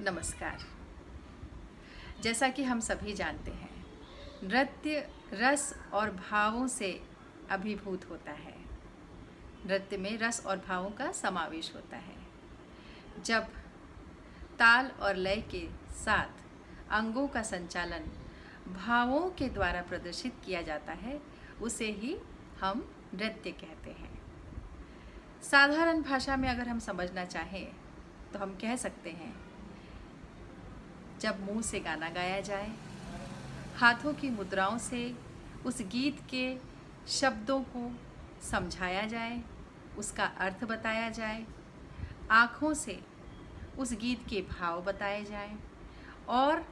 नमस्कार। जैसा कि हम सभी जानते हैं, नृत्य रस और भावों से अभिभूत होता है। नृत्य में रस और भावों का समावेश होता है। जब ताल और लय के साथ अंगों का संचालन भावों के द्वारा प्रदर्शित किया जाता है, उसे ही हम नृत्य कहते हैं। साधारण भाषा में अगर हम समझना चाहें तो हम कह सकते हैं, जब मुंह से गाना गाया जाए, हाथों की मुद्राओं से उस गीत के शब्दों को समझाया जाए, उसका अर्थ बताया जाए, आँखों से उस गीत के भाव बताए जाएं और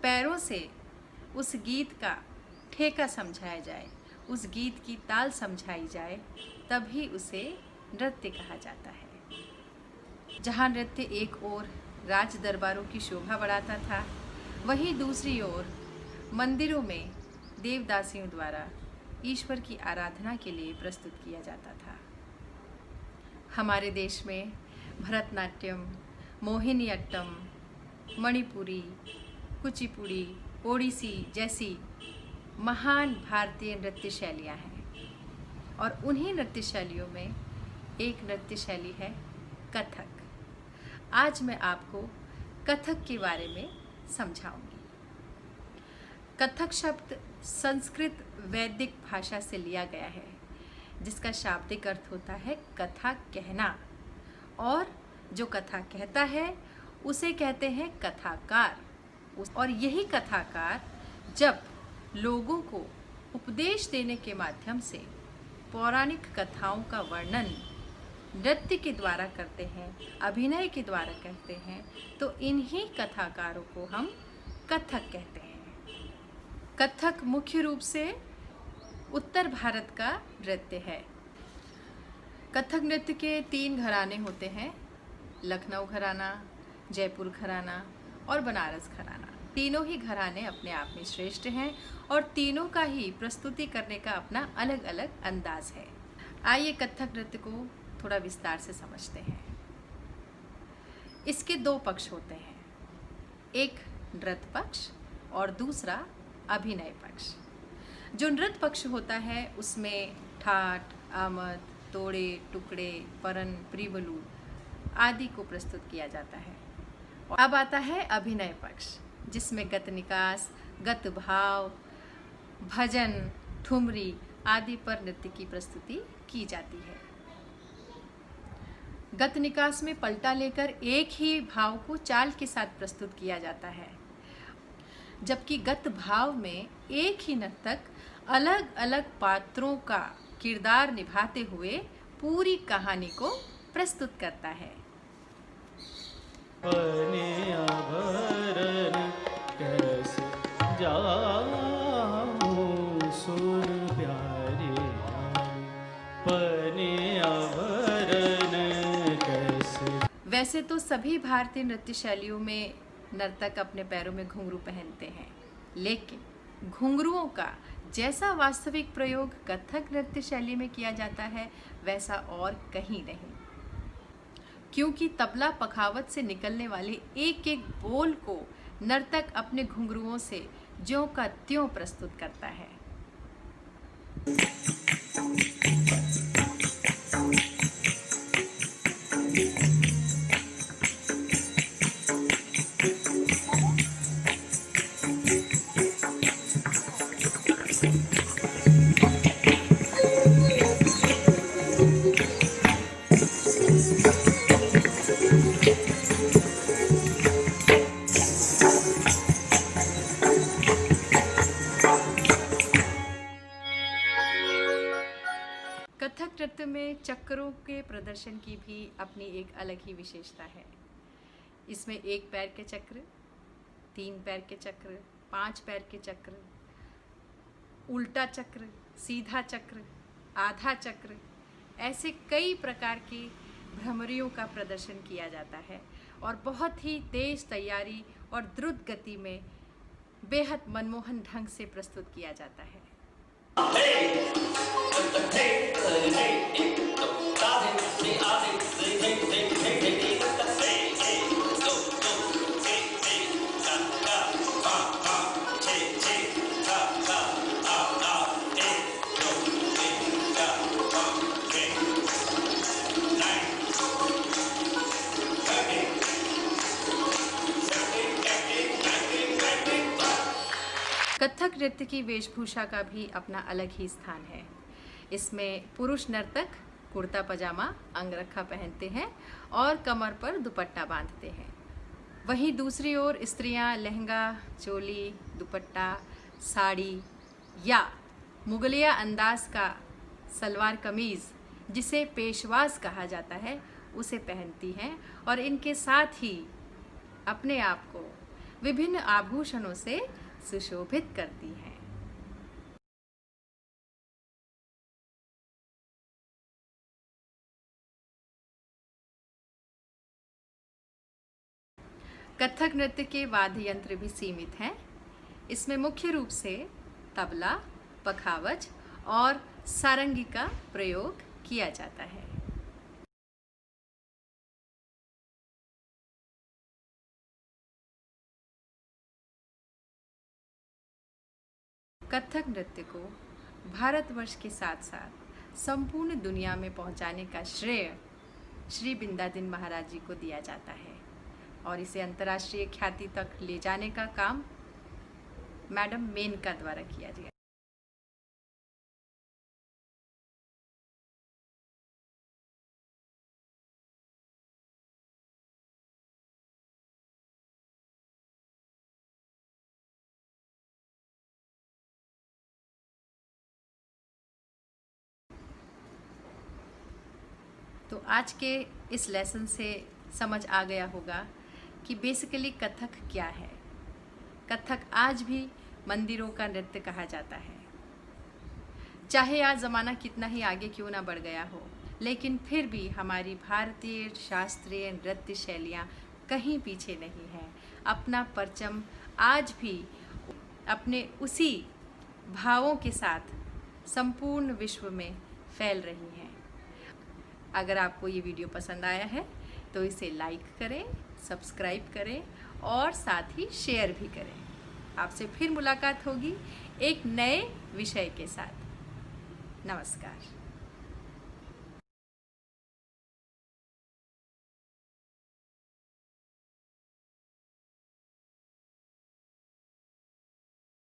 पैरों से उस गीत का ठेका समझाया जाए, उस गीत की ताल समझाई जाए, तभी उसे नृत्य कहा जाता है। जहाँ नृत्य एक ओर राज दरबारों की शोभा बढ़ाता था, वहीं दूसरी ओर मंदिरों में देवदासियों द्वारा ईश्वर की आराधना के लिए प्रस्तुत किया जाता था। हमारे देश में भरतनाट्यम, मोहिनीअट्टम, मणिपुरी, कुचिपुड़ी, ओडिसी जैसी महान भारतीय नृत्य शैलियाँ हैं और उन्हीं नृत्य शैलियों में एक नृत्य शैली है कथक। आज मैं आपको कथक के बारे में समझाऊंगी। कथक शब्द संस्कृत वैदिक भाषा से लिया गया है, जिसका शाब्दिक अर्थ होता है कथा कहना, और जो कथा कहता है उसे कहते हैं कथाकार। और यही कथाकार जब लोगों को उपदेश देने के माध्यम से पौराणिक कथाओं का वर्णन नृत्य के द्वारा करते हैं, अभिनय के द्वारा कहते हैं, तो इन्हीं कथाकारों को हम कथक कहते हैं। कथक मुख्य रूप से उत्तर भारत का नृत्य है। कथक नृत्य के 3 घराने होते हैं, लखनऊ घराना, जयपुर घराना और बनारस घराना। तीनों ही घराने अपने आप में श्रेष्ठ हैं और तीनों का ही प्रस्तुति करने का अपना अलग अलग अंदाज है। आइए कथक नृत्य को थोड़ा विस्तार से समझते हैं। इसके 2 पक्ष होते हैं, एक नृत्य पक्ष और दूसरा अभिनय पक्ष। जो नृत्य पक्ष होता है उसमें ठाट, आमद, तोड़े, टुकड़े, परन, प्रिवलू आदि को प्रस्तुत किया जाता है। अब आता है अभिनय पक्ष, जिसमें गत निकास, गत भाव, भजन, ठुमरी आदि पर नृत्य की प्रस्तुति की जाती है। गत निकास में पलटा लेकर एक ही भाव को चाल के साथ प्रस्तुत किया जाता है, जबकि गत भाव में एक ही नर्तक अलग अलग पात्रों का किरदार निभाते हुए पूरी कहानी को प्रस्तुत करता है। वैसे तो सभी भारतीय नृत्य शैलियों में नर्तक अपने पैरों में घुंघरू पहनते हैं, लेकिन घुंघरुओं का जैसा वास्तविक प्रयोग कथक नृत्य शैली में किया जाता है, वैसा और कहीं नहीं, क्योंकि तबला पखावत से निकलने वाले एक एक बोल को नर्तक अपने घुंघरुओं से ज्यों का त्यों प्रस्तुत करता है। कथक नृत्य में चक्रों के प्रदर्शन की भी अपनी एक अलग ही विशेषता है। इसमें 1 पैर के चक्र, 3 पैर के चक्र, 5 पैर के चक्र, उल्टा चक्र, सीधा चक्र, आधा चक्र, ऐसे कई प्रकार की भ्रमरियों का प्रदर्शन किया जाता है और बहुत ही तेज तैयारी और द्रुत गति में बेहद मनमोहन ढंग से प्रस्तुत किया जाता है। नृत्य की वेशभूषा का भी अपना अलग ही स्थान है। इसमें पुरुष नर्तक कुर्ता पजामा अंगरखा पहनते हैं और कमर पर दुपट्टा बांधते हैं। वहीं दूसरी ओर स्त्रियां लहंगा, चोली, दुपट्टा, साड़ी या मुगलिया अंदाज का सलवार कमीज़, जिसे पेशवाज कहा जाता है, उसे पहनती हैं और इनके साथ ही अपने आप को विभिन्न आभूषणों से सुशोभित करती हैं। कथक नृत्य के वाद्य यंत्र भी सीमित हैं। इसमें मुख्य रूप से तबला, पखावज और सारंगी का प्रयोग किया जाता है। कथक नृत्य को भारतवर्ष के साथ साथ संपूर्ण दुनिया में पहुंचाने का श्रेय श्री बिंदादिन महाराज जी को दिया जाता है और इसे अंतर्राष्ट्रीय ख्याति तक ले जाने का काम मैडम मेनका द्वारा किया गया। तो आज के इस लेसन से समझ आ गया होगा कि बेसिकली कथक क्या है। कथक आज भी मंदिरों का नृत्य कहा जाता है। चाहे आज ज़माना कितना ही आगे क्यों ना बढ़ गया हो, लेकिन फिर भी हमारी भारतीय शास्त्रीय नृत्य शैलियाँ कहीं पीछे नहीं हैं। अपना परचम आज भी अपने उसी भावों के साथ संपूर्ण विश्व में फैल रही हैं। अगर आपको ये वीडियो पसंद आया है तो इसे लाइक करें, सब्सक्राइब करें और साथ ही शेयर भी करें। आपसे फिर मुलाकात होगी एक नए विषय के साथ। नमस्कार।